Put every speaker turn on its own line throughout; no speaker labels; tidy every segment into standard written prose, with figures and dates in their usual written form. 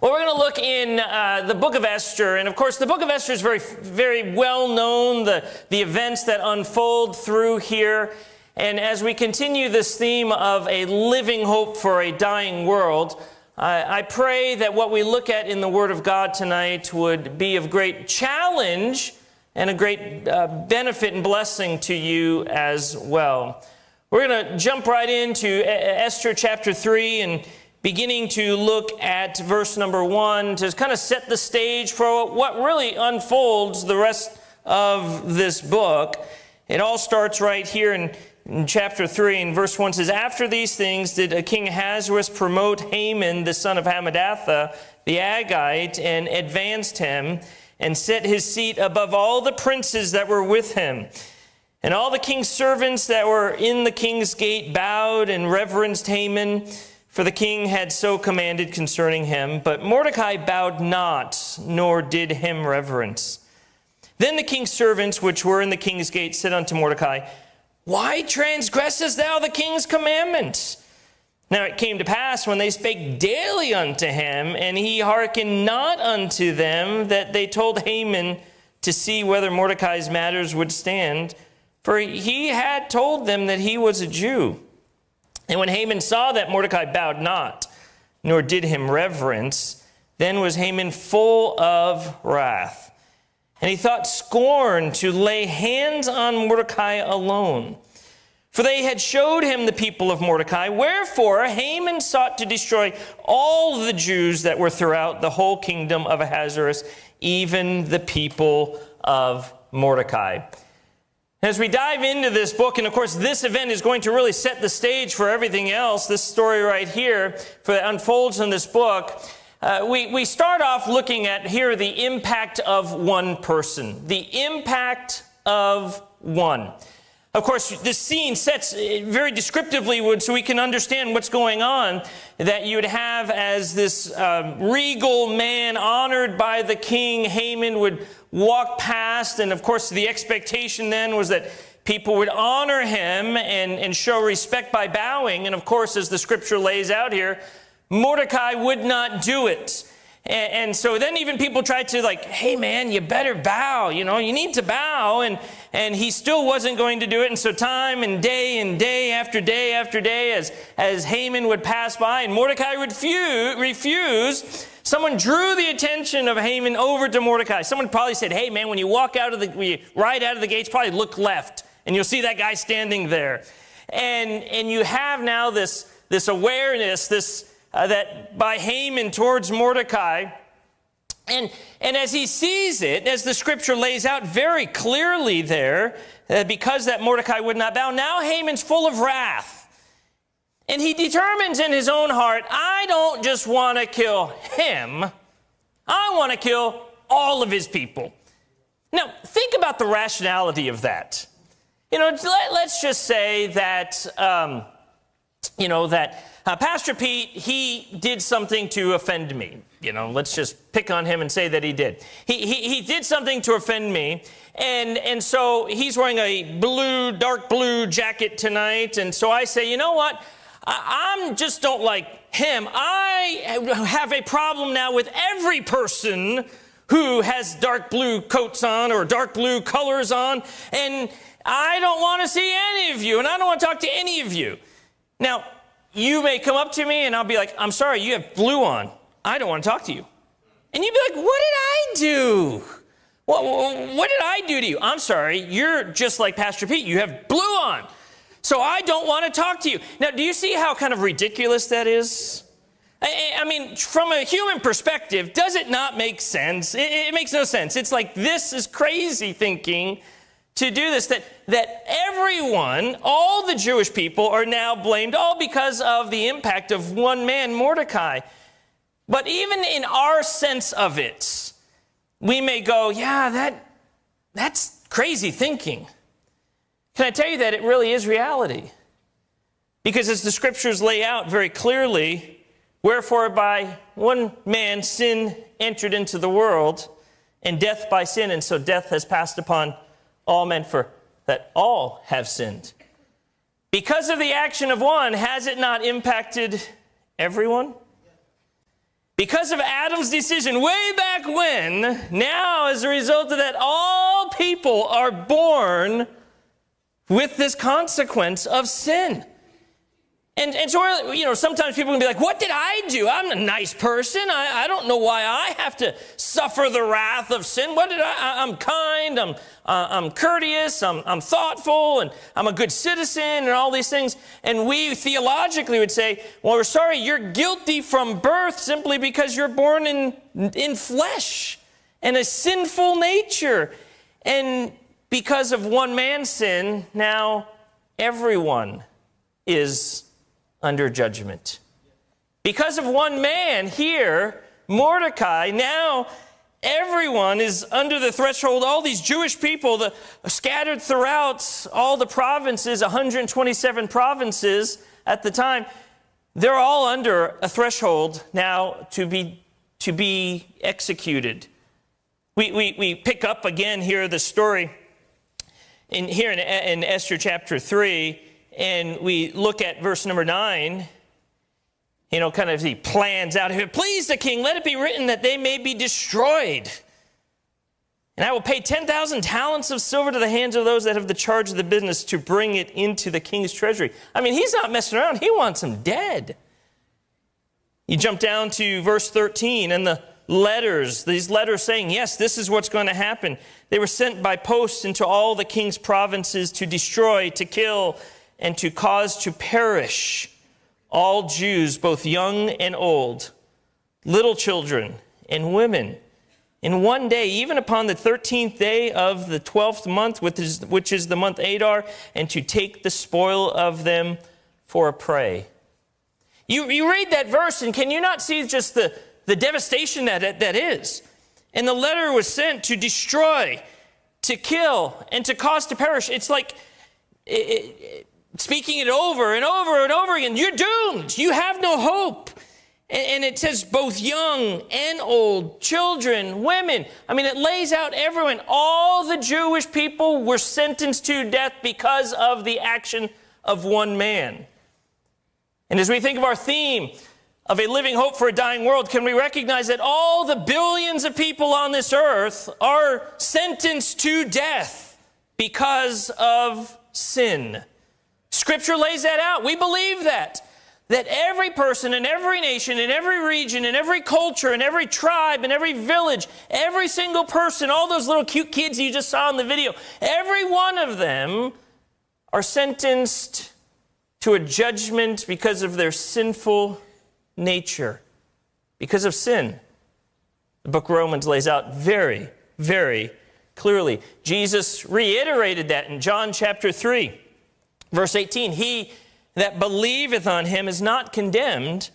Well, we're going to look in the book of Esther, and of course the book of Esther is very, very well known, the events that unfold through here. And as we continue this theme of a living hope for a dying world, I pray that what we look at in the Word of God tonight would be of great challenge and a great benefit and blessing to you as well. We're going to jump right into Esther chapter 3 and beginning to look at verse number 1 to kind of set the stage for what really unfolds the rest of this book. It all starts right here in chapter 3, and verse 1 says, "After these things did King Ahasuerus promote Haman, the son of Hammedatha, the Agagite, and advanced him, and set his seat above all the princes that were with him. And all the king's servants that were in the king's gate bowed and reverenced Haman, for the king had so commanded concerning him. But Mordecai bowed not, nor did him reverence. Then the king's servants which were in the king's gate said unto Mordecai, Why transgressest thou the king's commandments? Now it came to pass, when they spake daily unto him, and he hearkened not unto them, that they told Haman to see whether Mordecai's matters would stand, for he had told them that he was a Jew. And when Haman saw that Mordecai bowed not, nor did him reverence, then was Haman full of wrath. And he thought scorn to lay hands on Mordecai alone. For they had showed him the people of Mordecai. Wherefore Haman sought to destroy all the Jews that were throughout the whole kingdom of Ahasuerus, even the people of Mordecai." As we dive into this book, and of course this event is going to really set the stage for everything else, this story right here that unfolds in this book, we start off looking at here the impact of one person. The impact of one. Of course, this scene sets very descriptively, so we can understand what's going on, that you would have as this regal man honored by the king, Haman would walk past, and of course the expectation then was that people would honor him and show respect by bowing, and of course, as the scripture lays out here, Mordecai would not do it. And so then even people tried to hey man, you better bow, you need to bow, and he still wasn't going to do it. And so time and day after day after day, as Haman would pass by and Mordecai would refuse, someone drew the attention of Haman over to Mordecai. Someone probably said, hey man, when you ride out of the gates, probably look left, and you'll see that guy standing there. And you have now this awareness, that by Haman towards Mordecai, and as he sees it, as the scripture lays out very clearly there, because that Mordecai would not bow, now Haman's full of wrath. And he determines in his own heart, I don't just want to kill him, I want to kill all of his people. Now, think about the rationality of that. Let's just say that, Pastor Pete, he did something to offend me. Let's just pick on him and say that he did. He did something to offend me, and so he's wearing a dark blue jacket tonight, and so I say, you know what? I just don't like him. I have a problem now with every person who has dark blue coats on or dark blue colors on, and I don't want to see any of you, and I don't want to talk to any of you. Now, you may come up to me and I'll be like, I'm sorry, you have blue on. I don't want to talk to you. And you'd be like, what did I do? What did I do to you? I'm sorry, you're just like Pastor Pete. You have blue on. So I don't want to talk to you. Now, do you see how kind of ridiculous that is? I mean, from a human perspective, does it not make sense? It makes no sense. It's like, this is crazy thinking to do this, that everyone, all the Jewish people are now blamed, all because of the impact of one man, Mordecai. But even in our sense of it, we may go, yeah, that's crazy thinking. Can I tell you that it really is reality? Because as the scriptures lay out very clearly, wherefore by one man sin entered into the world, and death by sin, and so death has passed upon all men, for that all have sinned. Because of the action of one, has it not impacted everyone? Because of Adam's decision way back when, now as a result of that, all people are born with this consequence of sin. And so, sometimes people can be like, what did I do? I'm a nice person. I don't know why I have to suffer the wrath of sin. What did I'm kind, I'm courteous, I'm thoughtful, and I'm a good citizen, and all these things. And we theologically would say, well, we're sorry, you're guilty from birth simply because you're born in flesh and a sinful nature. And because of one man's sin, now everyone is under judgment. Because of one man here, Mordecai, now everyone is under the threshold. All these Jewish people scattered throughout all the provinces, 127 provinces at the time, they're all under a threshold now to be executed. We pick up again here the story in Esther chapter 3. And we look at verse number 9, kind of he plans out here. Please the king, let it be written that they may be destroyed. And I will pay 10,000 talents of silver to the hands of those that have the charge of the business to bring it into the king's treasury. I mean, he's not messing around. He wants them dead. You jump down to verse 13 and these letters saying, yes, this is what's going to happen. They were sent by post into all the king's provinces to destroy, to kill, and to cause to perish all Jews, both young and old, little children and women, in one day, even upon the 13th day of the 12th month, which is the month Adar, and to take the spoil of them for a prey. You read that verse, and can you not see just the devastation that is? And the letter was sent to destroy, to kill, and to cause to perish. It's like speaking it over and over and over again. You're doomed. You have no hope. And it says both young and old, children, women. I mean, it lays out everyone. All the Jewish people were sentenced to death because of the action of one man. And as we think of our theme of a living hope for a dying world, can we recognize that all the billions of people on this earth are sentenced to death because of sin? Scripture lays that out. We believe that every person in every nation, in every region, in every culture, in every tribe, in every village, every single person, all those little cute kids you just saw in the video, every one of them are sentenced to a judgment because of their sinful nature, because of sin. The book of Romans lays out very, very clearly. Jesus reiterated that in John chapter 3. Verse 18, he that believeth on him is not condemned,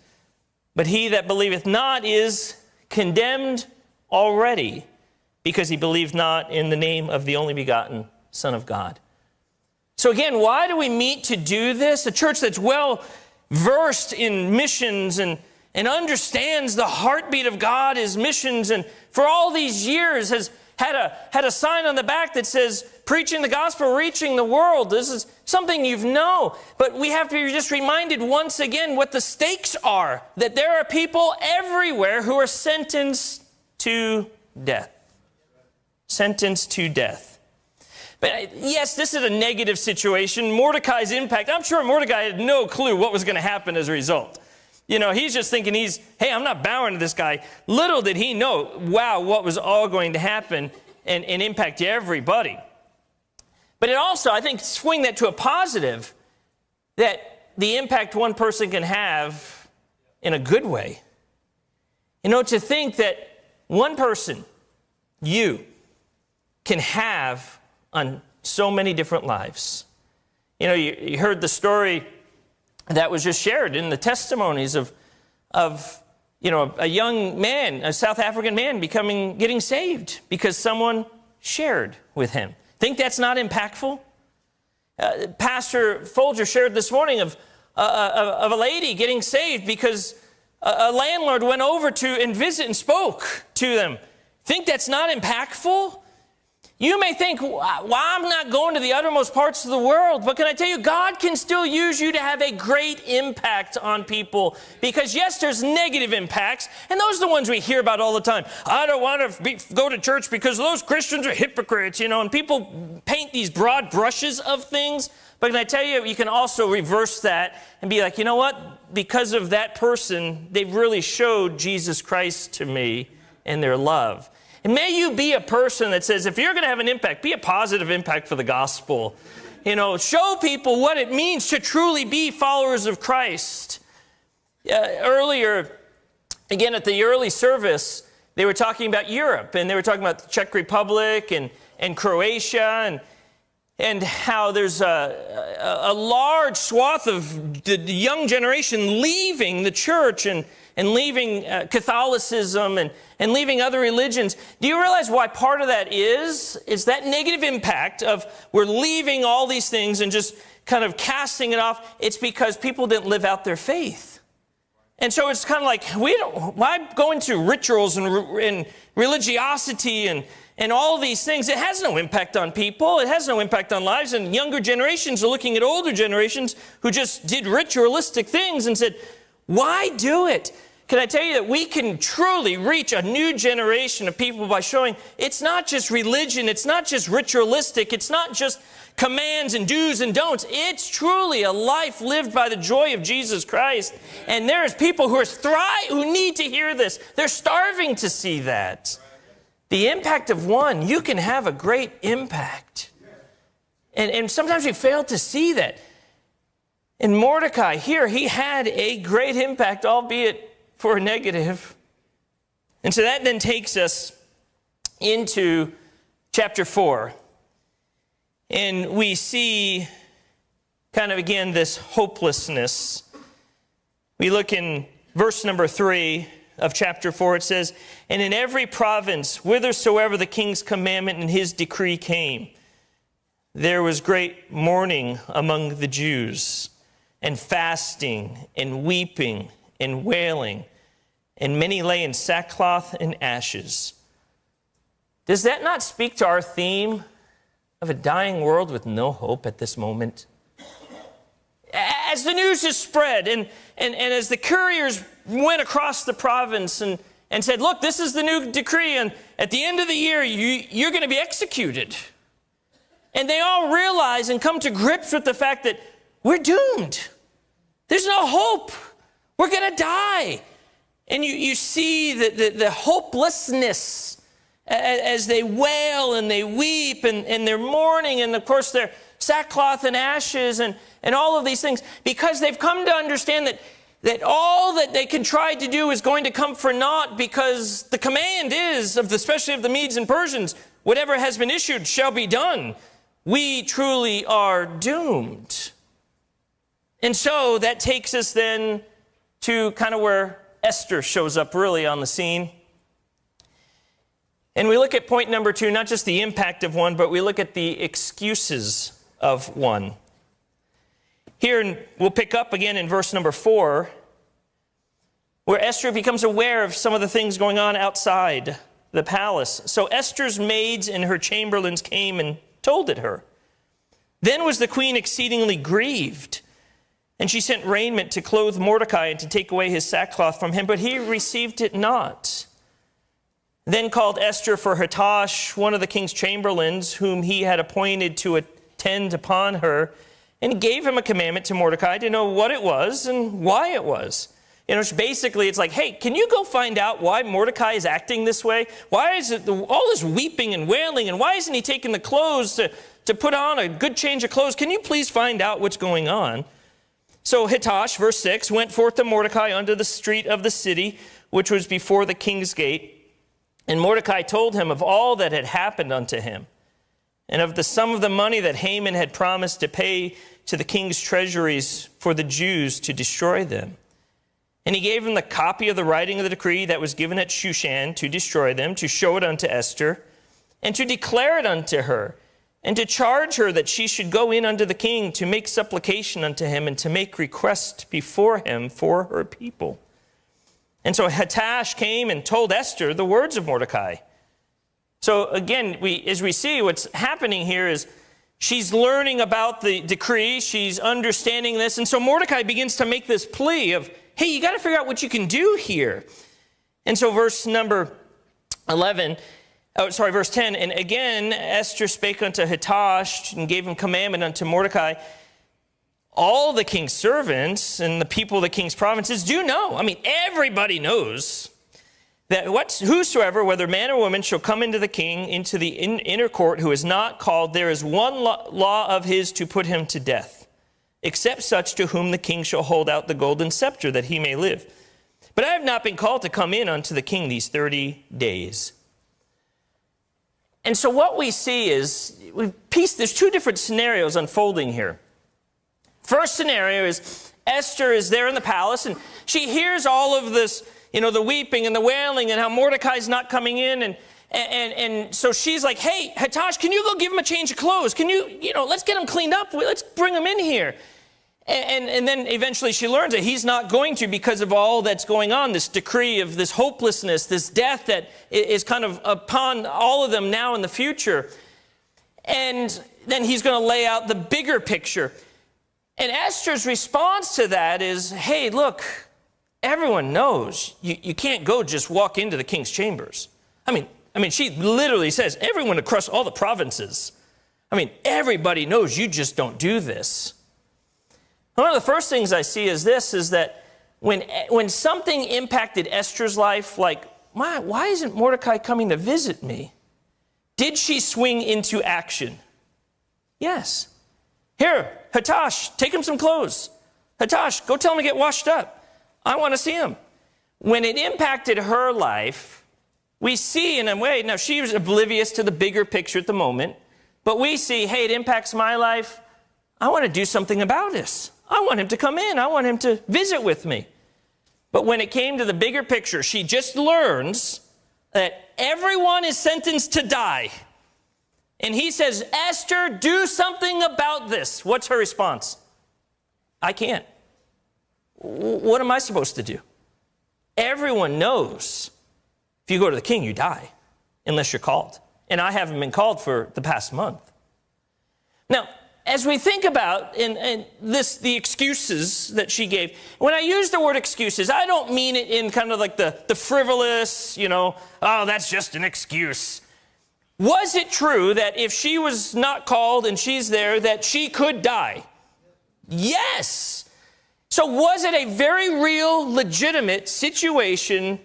but he that believeth not is condemned already, because he believed not in the name of the only begotten Son of God. So again, why do we meet to do this? A church that's well versed in missions and understands the heartbeat of God is missions, and for all these years has had a sign on the back that says, preaching the gospel, reaching the world. This is something you know. But we have to be just reminded once again what the stakes are, that there are people everywhere who are sentenced to death. Sentenced to death. But yes, this is a negative situation. Mordecai's impact, I'm sure Mordecai had no clue what was going to happen as a result. He's just thinking hey, I'm not bowing to this guy. Little did he know, wow, what was all going to happen and impact everybody. But it also, I think, swing that to a positive, that the impact one person can have in a good way. To think that one person, you, can have on so many different lives. You heard the story that was just shared in the testimonies of a young man, a South African man getting saved because someone shared with him. Think that's not impactful? Pastor Folger shared this morning of a lady getting saved because a landlord went over to and visit and spoke to them. Think that's not impactful? You may think, well, I'm not going to the uttermost parts of the world. But can I tell you, God can still use you to have a great impact on people. Because yes, there's negative impacts. And those are the ones we hear about all the time. I don't want to go to church because those Christians are hypocrites, and people paint these broad brushes of things. But can I tell you, you can also reverse that and be like, you know what? Because of that person, they've really showed Jesus Christ to me and their love. And may you be a person that says, if you're going to have an impact, be a positive impact for the gospel. Show people what it means to truly be followers of Christ. Earlier, again, at the early service, they were talking about Europe, and they were talking about the Czech Republic and Croatia, and how there's a large swath of the young generation leaving the church and leaving Catholicism and leaving other religions. Do you realize why part of that is? It's that negative impact of we're leaving all these things and just kind of casting it off. It's because people didn't live out their faith. And so it's kind of like, why go into rituals and religiosity and all these things? It has no impact on people. It has no impact on lives. And younger generations are looking at older generations who just did ritualistic things and said, why do it? Can I tell you that we can truly reach a new generation of people by showing it's not just religion, it's not just ritualistic, it's not just commands and do's and don'ts. It's truly a life lived by the joy of Jesus Christ. And there's people who need to hear this. They're starving to see that. The impact of one, you can have a great impact. And sometimes we fail to see that. And Mordecai here, he had a great impact, albeit for a negative. And so that then takes us into chapter 4. And we see kind of again this hopelessness. We look in verse number 3 of chapter 4. It says, "And in every province, whithersoever the king's commandment and his decree came, there was great mourning among the Jews, and fasting, and weeping, and wailing, and many lay in sackcloth and ashes." Does that not speak to our theme of a dying world with no hope at this moment? As the news is spread, and as the couriers went across the province and said, look, this is the new decree, and at the end of the year, you're going to be executed. And they all realize and come to grips with the fact that we're doomed. There's no hope. We're going to die. And you see the hopelessness as they wail and they weep and they're mourning, and of course they're sackcloth and ashes and all of these things, because they've come to understand that all that they can try to do is going to come for naught, because the command is, especially of the Medes and Persians, whatever has been issued shall be done. We truly are doomed. And so that takes us then to kind of where Esther shows up really on the scene. And we look at point number 2, not just the impact of one, but we look at the excuses of one. Here, we'll pick up again in verse number 4, where Esther becomes aware of some of the things going on outside the palace. "So Esther's maids and her chamberlains came and told it her. Then was the queen exceedingly grieved, and she sent raiment to clothe Mordecai and to take away his sackcloth from him, but he received it not. Then called Esther for Hattash, one of the king's chamberlains, whom he had appointed to attend upon her, and gave him a commandment to Mordecai to know what it was and why it was." Basically, it's like, hey, can you go find out why Mordecai is acting this way? Why is it all this weeping and wailing, and why isn't he taking the clothes to put on a good change of clothes? Can you please find out what's going on? So Hattash, verse 6, went forth to Mordecai unto the street of the city, which was before the king's gate. And Mordecai told him of all that had happened unto him, and of the sum of the money that Haman had promised to pay to the king's treasuries for the Jews to destroy them. And he gave him the copy of the writing of the decree that was given at Shushan to destroy them, to show it unto Esther, and to declare it unto her, and to charge her that she should go in unto the king to make supplication unto him, and to make request before him for her people. And so Hattash came and told Esther the words of Mordecai. So again, as we see, what's happening here is she's learning about the decree. She's understanding this. And so Mordecai begins to make this plea of, hey, you got to figure out what you can do here. And so verse number 11, verse 10, and again, Esther spake unto Hathach and gave him commandment unto Mordecai. All the king's servants and the people of the king's provinces do know. I mean, everybody knows that whosoever, whether man or woman, shall come into the king, into the inner court, who is not called, there is one law of his to put him to death, except such to whom the king shall hold out the golden scepter, that he may live. But I have not been called to come in unto the king these 30 days. And so what we see is, there's two different scenarios unfolding here. First scenario is Esther is there in the palace, and she hears all of this, the weeping and the wailing and how Mordecai's not coming in. And so she's like, hey, Hathach, can you go give him a change of clothes? Can you, let's get him cleaned up. Let's bring him in here. And then eventually she learns that he's not going to because of all that's going on, this decree of this hopelessness, this death that is kind of upon all of them now in the future. And then he's going to lay out the bigger picture. And Esther's response to that is, hey, look, everyone knows you can't go just walk into the king's chambers. I mean, she literally says, everyone across all the provinces. Everybody knows you just don't do this. One of the first things I see is that when something impacted Esther's life, like, why isn't Mordecai coming to visit me? Did she swing into action? Yes. Here, Hathach, take him some clothes. Hathach, go tell him to get washed up. I want to see him. When it impacted her life, we see in a way, now she was oblivious to the bigger picture at the moment, but we see, hey, it impacts my life. I want to do something about this. I want him to come in. I want him to visit with me. But when it came to the bigger picture, she just learns that everyone is sentenced to die. And he says, Esther, do something about this. What's her response? I can't. What am I supposed to do? Everyone knows if you go to the king, you die, unless you're called. And I haven't been called for the past month. Now, as we think about the excuses that she gave, when I use the word excuses, I don't mean it in kind of like the frivolous, oh, that's just an excuse. Was it true that if she was not called and she's there, that she could die? Yes. So was it a very real, legitimate situation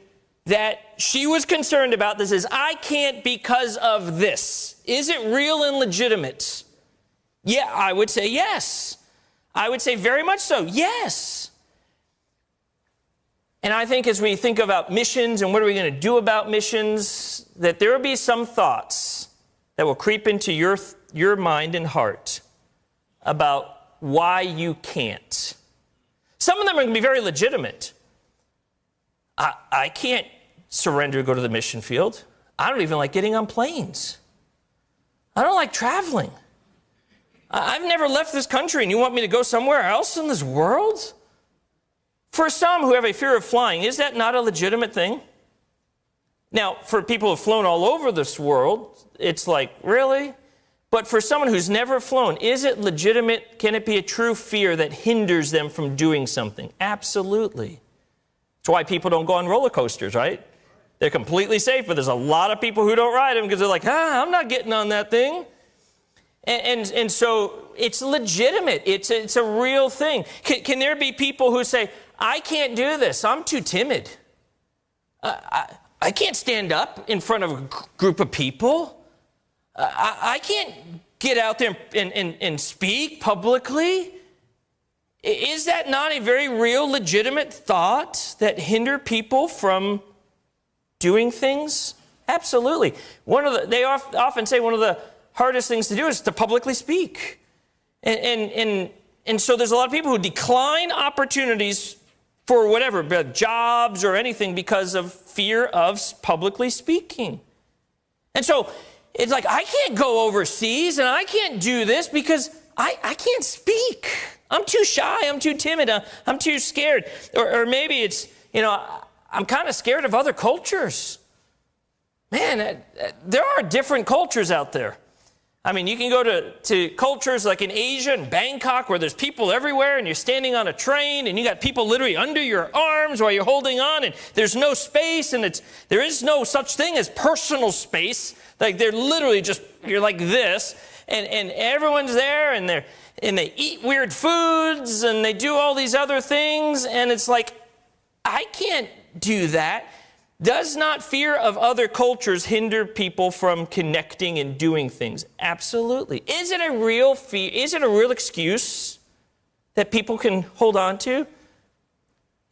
that she was concerned about? This is, I can't because of this. Is it real and legitimate? Yeah, I would say yes. I would say very much so, yes. And I think as we think about missions and what are we going to do about missions, that there will be some thoughts that will creep into your mind and heart about why you can't. Some of them are going to be very legitimate. I can't surrender to go to the mission field. I don't even like getting on planes. I don't like traveling. I've never left this country, and you want me to go somewhere else in this world? For some who have a fear of flying, is that not a legitimate thing? Now, for people who have flown all over this world, it's like, really? But for someone who's never flown, is it legitimate? Can it be a true fear that hinders them from doing something? Absolutely. That's why people don't go on roller coasters, right? They're completely safe, but there's a lot of people who don't ride them because they're like, I'm not getting on that thing. And so it's legitimate. It's a real thing. Can there be people who say, I can't do this. I'm too timid. I can't stand up in front of a group of people. I can't get out there and speak publicly. Is that not a very real, legitimate thought that hinder people from doing things? Absolutely. They often say one of the hardest things to do is to publicly speak. And so there's a lot of people who decline opportunities for whatever, jobs or anything, because of fear of publicly speaking. And so it's like, I can't go overseas and I can't do this because I can't speak. I'm too shy, I'm too timid, I'm too scared. Or maybe it's, I'm kind of scared of other cultures. man, there are different cultures out there. I mean, you can go to cultures like in Asia and Bangkok where there's people everywhere and you're standing on a train and you got people literally under your arms while you're holding on and there's no space and there is no such thing as personal space. Like they're literally just, you're like this and everyone's there and they eat weird foods and they do all these other things and it's like, I can't do that. Does not fear of other cultures hinder people from connecting and doing things? Absolutely. Is it a real fear? Is it a real excuse that people can hold on to?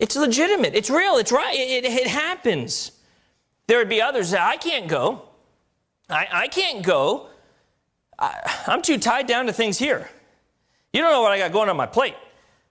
It's legitimate. It's real. It's right. It happens. There would be others that I can't go. I can't go. I'm too tied down to things here. You don't know what I got going on my plate.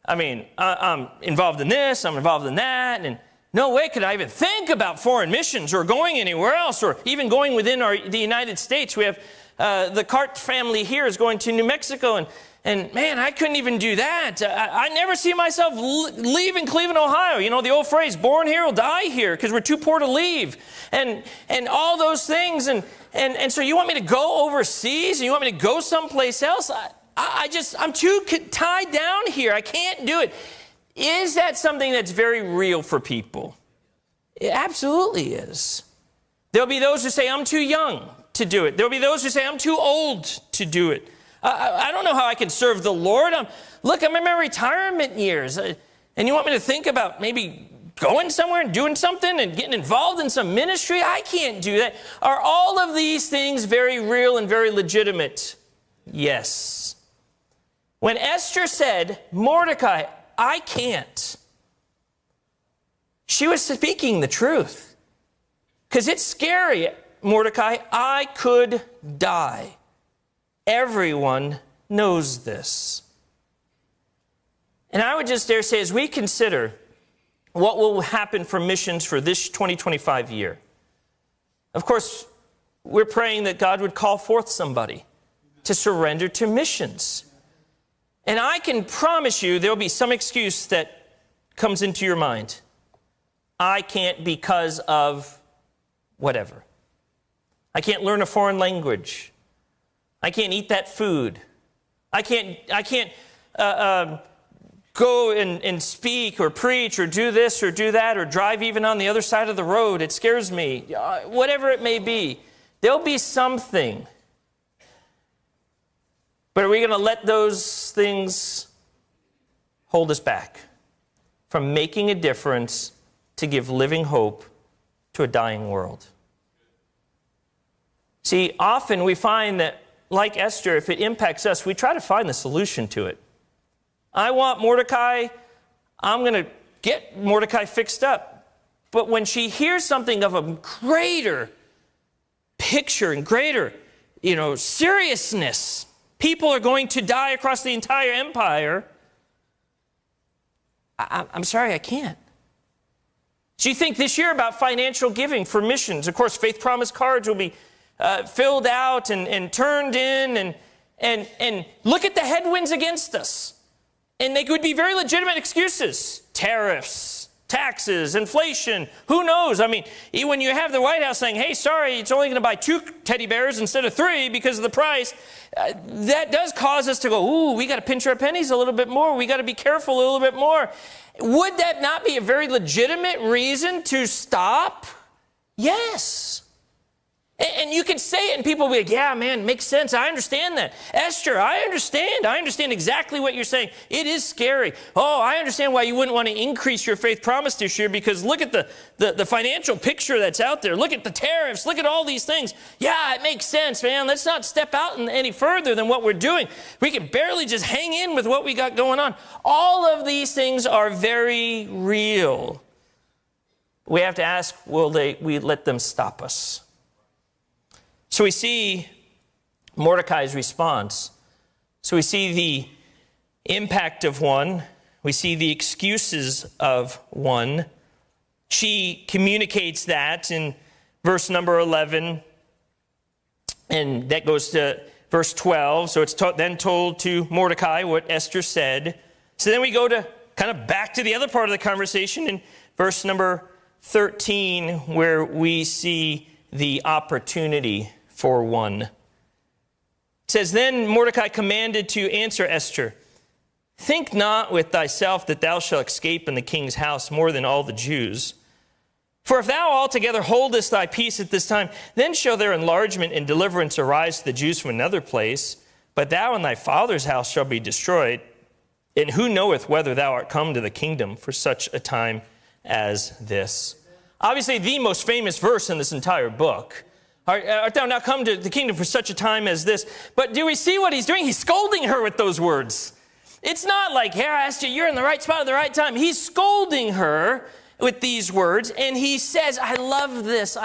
I mean, I'm involved in this. I'm involved in that. And no way could I even think about foreign missions or going anywhere else or even going within the United States. We have the Cart family here is going to New Mexico and man, I couldn't even do that. I never see myself leaving Cleveland, Ohio. You know, the old phrase, born here will die here because we're too poor to leave. And all those things. And so you want me to go overseas and you want me to go someplace else? I'm too tied down here. I can't do it. Is that something that's very real for people? It absolutely is. There'll be those who say, I'm too young to do it. There'll be those who say, I'm too old to do it. I don't know how I can serve the Lord. I'm in my retirement years. And you want me to think about maybe going somewhere and doing something and getting involved in some ministry? I can't do that. Are all of these things very real and very legitimate? Yes. When Esther said, Mordecai, I can't, she was speaking the truth. Because it's scary, Mordecai, I could die. Everyone knows this. And I would just dare say, as we consider what will happen for missions for this 2025 year, of course, we're praying that God would call forth somebody to surrender to missions. And I can promise you there'll be some excuse that comes into your mind. I can't because of whatever. I can't learn a foreign language. I can't eat that food. I can't go and speak or preach or do this or do that or drive even on the other side of the road. It scares me. Whatever it may be, there'll be something. But are we going to let those things hold us back from making a difference to give living hope to a dying world? See, often we find that, like Esther, if it impacts us, we try to find the solution to it. I want Mordecai, I'm going to get Mordecai fixed up. But when she hears something of a greater picture and greater, seriousness, people are going to die across the entire empire, I'm sorry, I can't. So you think this year about financial giving for missions. Of course, faith promise cards will be filled out and turned in and look at the headwinds against us. And they could be very legitimate excuses. Tariffs, taxes, inflation, who knows? I mean, when you have the White House saying, hey, sorry, it's only going to buy 2 teddy bears instead of 3 because of the price, that does cause us to go, ooh, we got to pinch our pennies a little bit more. We got to be careful a little bit more. Would that not be a very legitimate reason to stop? Yes. And you can say it and people will be like, yeah, man, makes sense. I understand that. Esther, I understand. I understand exactly what you're saying. It is scary. Oh, I understand why you wouldn't want to increase your faith promise this year because look at the financial picture that's out there. Look at the tariffs. Look at all these things. Yeah, it makes sense, man. Let's not step out any further than what we're doing. We can barely just hang in with what we got going on. All of these things are very real. We have to ask, will we let them stop us? So we see Mordecai's response. So we see the impact of one. We see the excuses of one. She communicates that in verse number 11. And that goes to verse 12. So it's then told to Mordecai what Esther said. So then we go to kind of back to the other part of the conversation in verse number 13, where we see the opportunity for one. It says, then Mordecai commanded to answer Esther, think not with thyself that thou shalt escape in the king's house more than all the Jews. For if thou altogether holdest thy peace at this time, then shall their enlargement and deliverance arise to the Jews from another place. But thou and thy father's house shall be destroyed. And who knoweth whether thou art come to the kingdom for such a time as this? Obviously, the most famous verse in this entire book. Art thou now come to the kingdom for such a time as this? But do we see what he's doing? He's scolding her with those words. It's not like, here, Esther, you're in the right spot at the right time. He's scolding her with these words, and he says, I love this.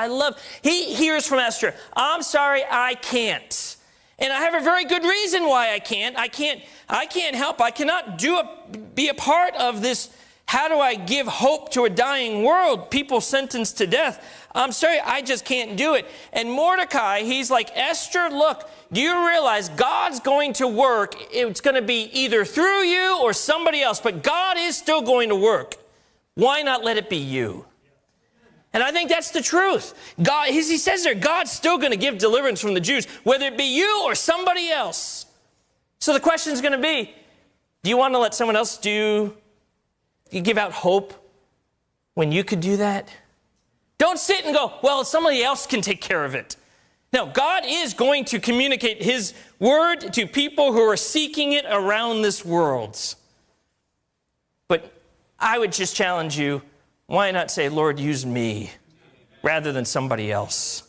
He hears from Esther, I'm sorry, I can't. And I have a very good reason why I can't. I can't help. I cannot be a part of this. How do I give hope to a dying world? People sentenced to death. I'm sorry, I just can't do it. And Mordecai, he's like, Esther, look, do you realize God's going to work? It's going to be either through you or somebody else, but God is still going to work. Why not let it be you? And I think that's the truth. God, he says there, God's still going to give deliverance from the Jews, whether it be you or somebody else. So the question is going to be, do you want to let someone else give out hope when you could do that? Don't sit and go, well, somebody else can take care of it. No, God is going to communicate his word to people who are seeking it around this world. But I would just challenge you, why not say, Lord, use me, rather than somebody else?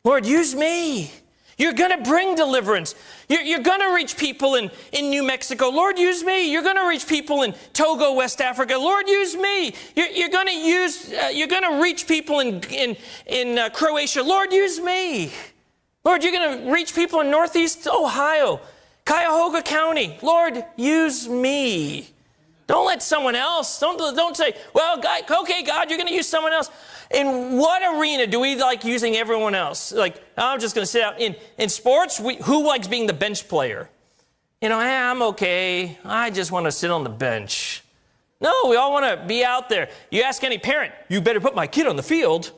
Lord, use me. You're going to bring deliverance. You're going to reach people in New Mexico. Lord, use me. You're going to reach people in Togo, West Africa. Lord, use me. You're going to reach people in Croatia. Lord, use me. Lord, you're going to reach people in Northeast Ohio, Cuyahoga County. Lord, use me. Don't let someone else, don't say, well, God, okay, God, you're going to use someone else. In what arena do we like using everyone else? Like, I'm just going to sit out. In sports, who likes being the bench player? You know, I'm okay. I just want to sit on the bench. No, we all want to be out there. You ask any parent, you better put my kid on the field.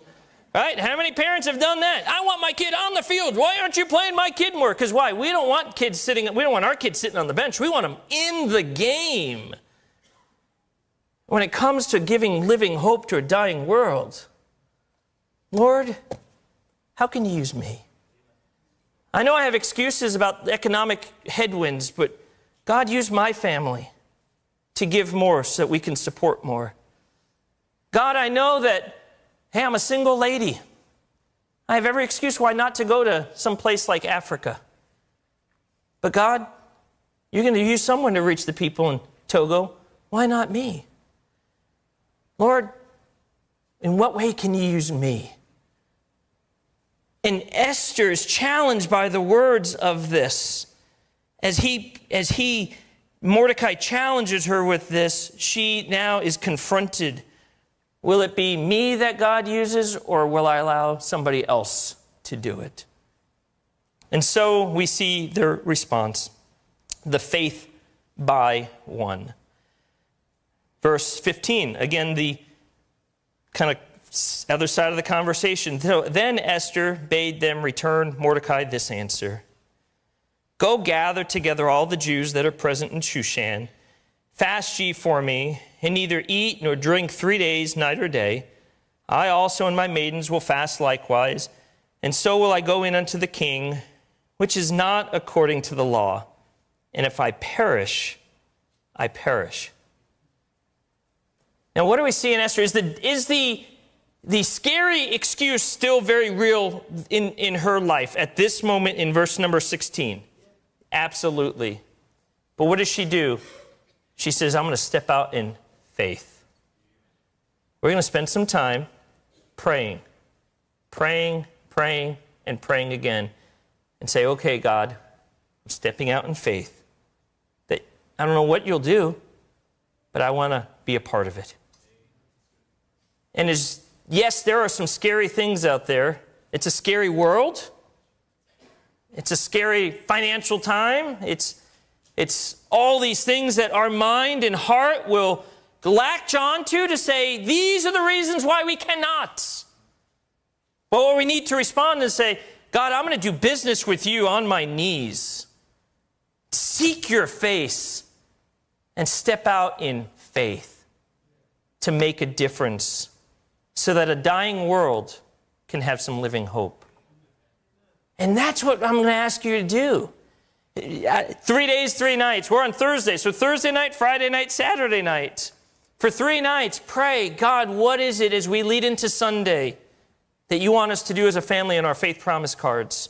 Right? How many parents have done that? I want my kid on the field. Why aren't you playing my kid more? Because why? We don't want our kids sitting on the bench. We want them in the game. When it comes to giving living hope to a dying world, Lord, how can you use me? I know I have excuses about economic headwinds, but God, use my family to give more so that we can support more. God, I know that, hey, I'm a single lady. I have every excuse why not to go to some place like Africa. But God, you're going to use someone to reach the people in Togo. Why not me? Lord, in what way can you use me? And Esther is challenged by the words of this. As Mordecai challenges her with this, she now is confronted. Will it be me that God uses, or will I allow somebody else to do it? And so we see their response, the faith by one. Verse 15, again, the kind of other side of the conversation. Then Esther bade them return Mordecai this answer. Go gather together all the Jews that are present in Shushan. Fast ye for me, and neither eat nor drink 3 days, night or day. I also and my maidens will fast likewise, and so will I go in unto the king, which is not according to the law. And if I perish, I perish. Now, what do we see in Esther? Is the scary excuse still very real in her life at this moment in verse number 16? Absolutely. But what does she do? She says, I'm going to step out in faith. We're going to spend some time praying, and praying again, and say, okay, God, I'm stepping out in faith. That I don't know what you'll do, but I want to be a part of it. And yes, there are some scary things out there. It's a scary world. It's a scary financial time. It's all these things that our mind and heart will latch on to say, these are the reasons why we cannot. Well, we need to respond and say, God, I'm going to do business with you on my knees. Seek your face and step out in faith to make a difference so that a dying world can have some living hope. And that's what I'm going to ask you to do. 3 days, 3 nights. We're on Thursday. So Thursday night, Friday night, Saturday night. For 3 nights, pray, God, what is it as we lead into Sunday that you want us to do as a family in our faith promise cards?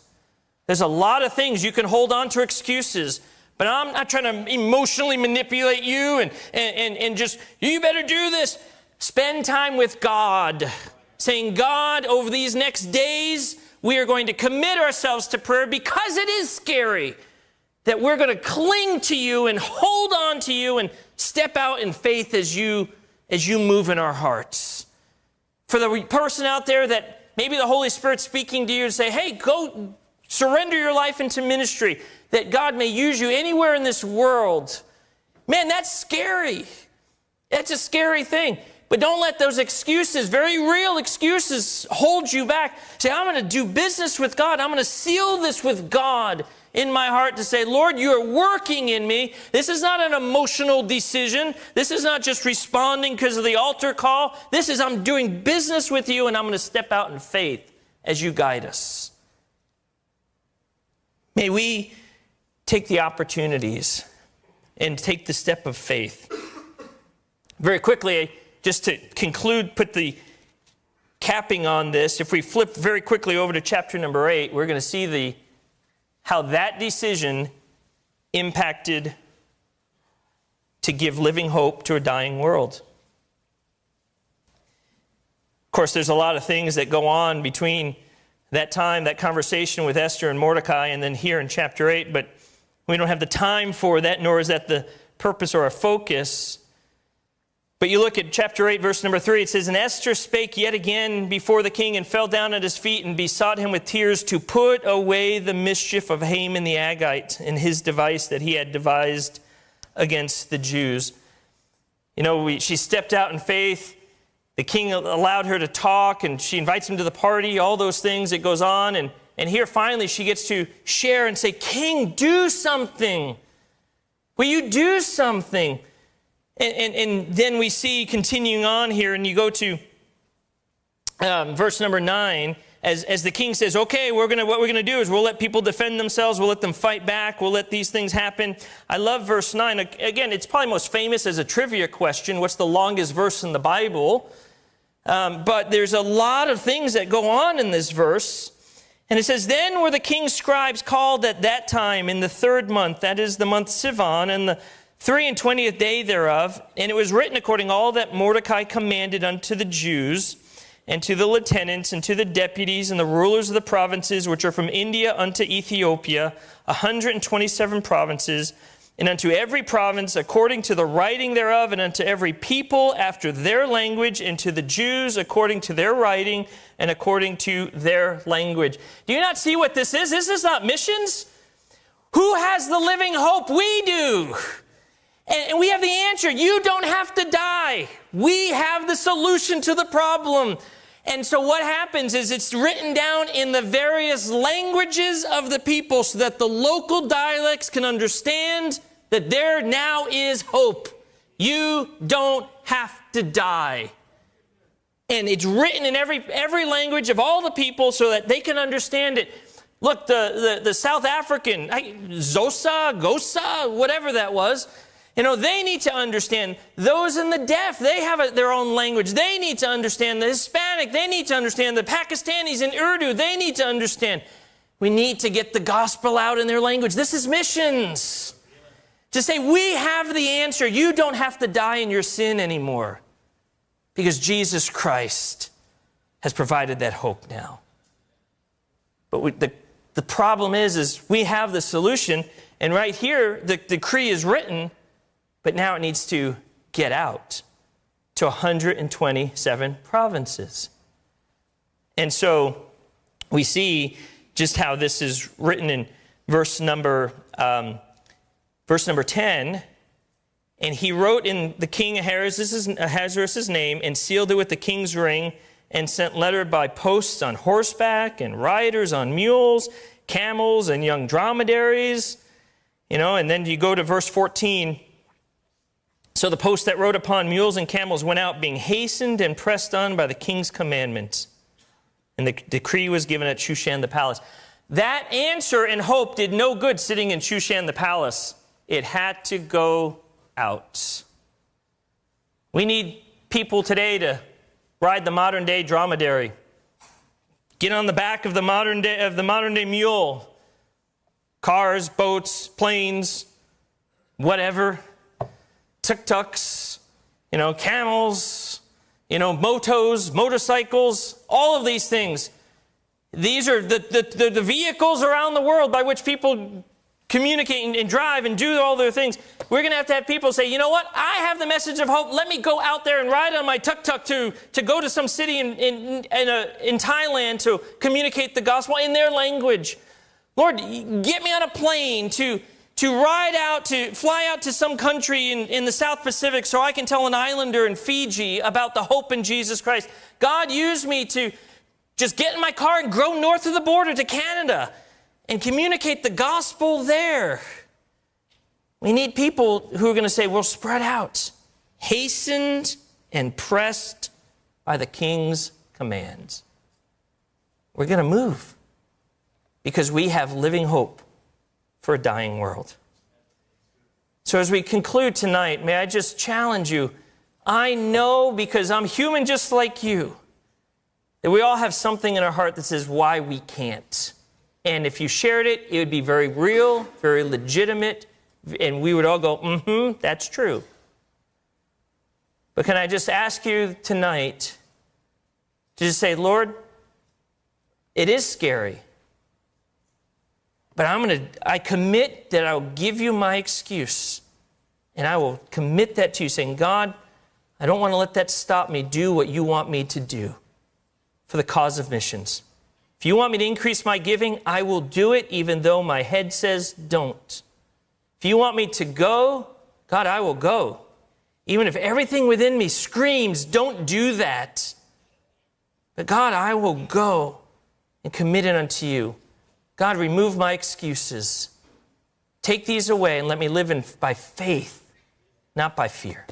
There's a lot of things. You can hold on to excuses, but I'm not trying to emotionally manipulate you and just, you better do this. Spend time with God, saying, God, over these next days, we are going to commit ourselves to prayer because it is scary, that we're going to cling to you and hold on to you and step out in faith as you move in our hearts. For the person out there that maybe the Holy Spirit's speaking to you and say, hey, go surrender your life into ministry, that God may use you anywhere in this world. Man, that's scary. That's a scary thing. But don't let those excuses, very real excuses, hold you back. Say, I'm going to do business with God. I'm going to seal this with God in my heart to say, Lord, you are working in me. This is not an emotional decision. This is not just responding because of the altar call. This is, I'm doing business with you, and I'm going to step out in faith as you guide us. May we take the opportunities and take the step of faith. Very quickly, just to conclude, put the capping on this, if we flip very quickly over to chapter number 8, we're going to see how that decision impacted to give living hope to a dying world. Of course, there's a lot of things that go on between that time, that conversation with Esther and Mordecai, and then here in chapter 8, but we don't have the time for that, nor is that the purpose or a focus. But you look at chapter 8, verse number 3, it says, And Esther spake yet again before the king, and fell down at his feet, and besought him with tears to put away the mischief of Haman the Agagite, and his device that he had devised against the Jews. You know, she stepped out in faith. The king allowed her to talk, and she invites him to the party, all those things that goes on. And here finally she gets to share and say, King, do something. Will you do something? And then we see, continuing on here, and you go to verse number 9, as the king says, okay, what we're going to do is we'll let people defend themselves, we'll let them fight back, we'll let these things happen. I love verse 9. Again, it's probably most famous as a trivia question. What's the longest verse in the Bible? But there's a lot of things that go on in this verse. And it says, Then were the king's scribes called at that time in the 3rd month, that is the month Sivan, and the 23rd day thereof, and it was written according all that Mordecai commanded unto the Jews, and to the lieutenants, and to the deputies, and the rulers of the provinces, which are from India unto Ethiopia, 127 provinces, and unto every province according to the writing thereof, and unto every people after their language, and to the Jews according to their writing, and according to their language. Do you not see what this is? This is not missions. Who has the living hope? We do. And we have the answer. You don't have to die. We have the solution to the problem. And so what happens is it's written down in the various languages of the people so that the local dialects can understand that there now is hope. You don't have to die. And it's written in every language of all the people so that they can understand it. Look, the South African, Xhosa, Gosa, whatever that was, you know, they need to understand. Those in the deaf, they have their own language. They need to understand. The Hispanic, they need to understand. The Pakistanis in Urdu, they need to understand. We need to get the gospel out in their language. This is missions. To say, we have the answer. You don't have to die in your sin anymore. Because Jesus Christ has provided that hope now. But the problem is we have the solution. And right here, the decree is written. But now it needs to get out to 127 provinces. And so we see just how this is written in verse number 10. And he wrote in the king Ahasuerus' name and sealed it with the king's ring and sent letter by posts on horseback and riders on mules, camels and young dromedaries. And then you go to verse 14. So the posts that rode upon mules and camels went out, being hastened and pressed on by the king's commandment. And the decree was given at Shushan the palace. That answer and hope did no good sitting in Shushan the palace. It had to go out. We need people today to ride the modern day dromedary. Get on the back of the modern day mule. Cars, boats, planes, whatever. Tuk-tuks, camels, motos, motorcycles, all of these things. These are the vehicles around the world by which people communicate and drive and do all their things. We're going to have people say, you know what? I have the message of hope. Let me go out there and ride on my tuk-tuk to go to some city in Thailand to communicate the gospel in their language. Lord, get me on a plane to fly out to some country in the South Pacific so I can tell an islander in Fiji about the hope in Jesus Christ. God, use me to just get in my car and go north of the border to Canada and communicate the gospel there. We need people who are going to say, we'll spread out, hastened and pressed by the king's commands. We're going to move because we have living hope for a dying world. So as we conclude tonight, may I just challenge you. I know, because I'm human just like you, that we all have something in our heart that says why we can't. And if you shared it, it would be very real, very legitimate, and we would all go, that's true. But can I just ask you tonight to just say, Lord, it is scary. But I commit that I'll give you my excuse. And I will commit that to you, saying, God, I don't want to let that stop me do what you want me to do for the cause of missions. If you want me to increase my giving, I will do it even though my head says don't. If you want me to go, God, I will go. Even if everything within me screams, don't do that. But God, I will go and commit it unto you. God, remove my excuses. Take these away and let me live by faith, not by fear.